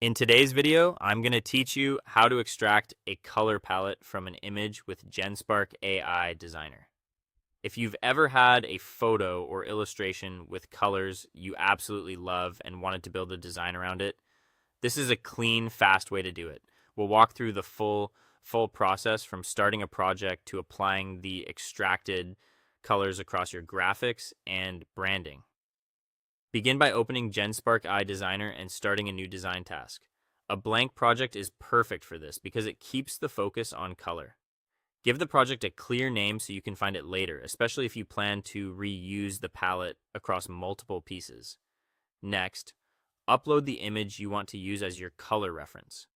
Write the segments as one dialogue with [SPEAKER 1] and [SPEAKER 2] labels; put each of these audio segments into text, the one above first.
[SPEAKER 1] In today's video, I'm going to teach you how to extract a color palette from an image with Genspark AI Designer. If you've ever had a photo or illustration with colors you absolutely love and wanted to build a design around it, this is a clean, fast way to do it. We'll walk through the full process from starting a project to applying the extracted colors across your graphics and branding. Begin by opening Genspark AI Designer and starting a new design task. A blank project is perfect for this because it keeps the focus on color. Give the project a clear name so you can find it later, especially if you plan to reuse the palette across multiple pieces. Next, upload the image you want to use as your color reference.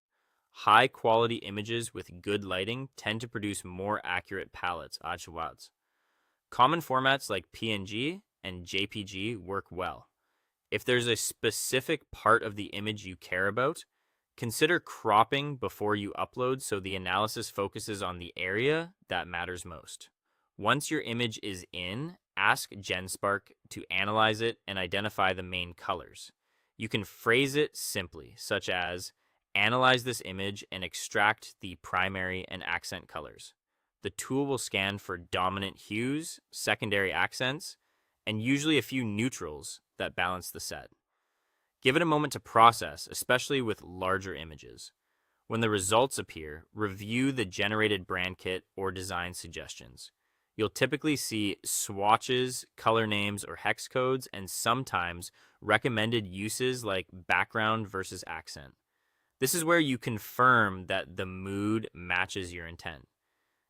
[SPEAKER 1] High quality images with good lighting tend to produce more accurate palettes. Common formats like PNG and JPG work well. If there's a specific part of the image you care about, consider cropping before you upload so the analysis focuses on the area that matters most. Once your image is in, ask Genspark to analyze it and identify the main colors. You can phrase it simply, such as, analyze this image and extract the primary and accent colors. The tool will scan for dominant hues, secondary accents, and usually a few neutrals that balance the set. Give it a moment to process, especially with larger images. When the results appear, review the generated brand kit or design suggestions. You'll typically see swatches, color names, or hex codes, and sometimes recommended uses like background versus accent. This is where you confirm that the mood matches your intent.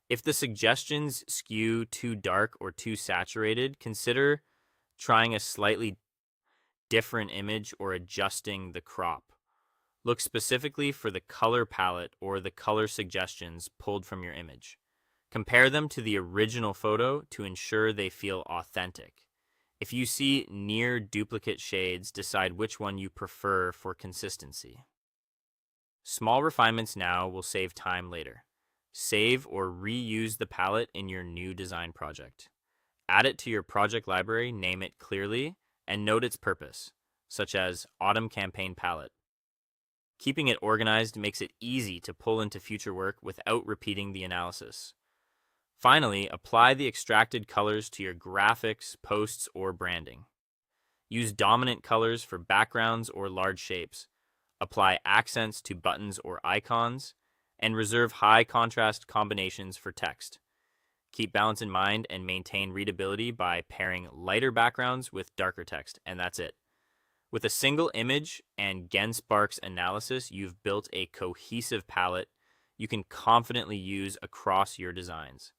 [SPEAKER 1] If the suggestions skew too dark or too saturated, consider trying a slightly different image or adjusting the crop. Look specifically for the color palette or the color suggestions pulled from your image. Compare them to the original photo to ensure they feel authentic. If you see near duplicate shades, decide which one you prefer for consistency. Small refinements now will save time later. Save or reuse the palette in your new design project. Add it to your project library, name it clearly, and note its purpose, such as Autumn Campaign Palette. Keeping it organized makes it easy to pull into future work without repeating the analysis. Finally, apply the extracted colors to your graphics, posts, or branding. Use dominant colors for backgrounds or large shapes. Apply accents to buttons or icons, and reserve high contrast combinations for text. Keep balance in mind and maintain readability by pairing lighter backgrounds with darker text, and that's it. With a single image and Genspark's analysis, you've built a cohesive palette you can confidently use across your designs.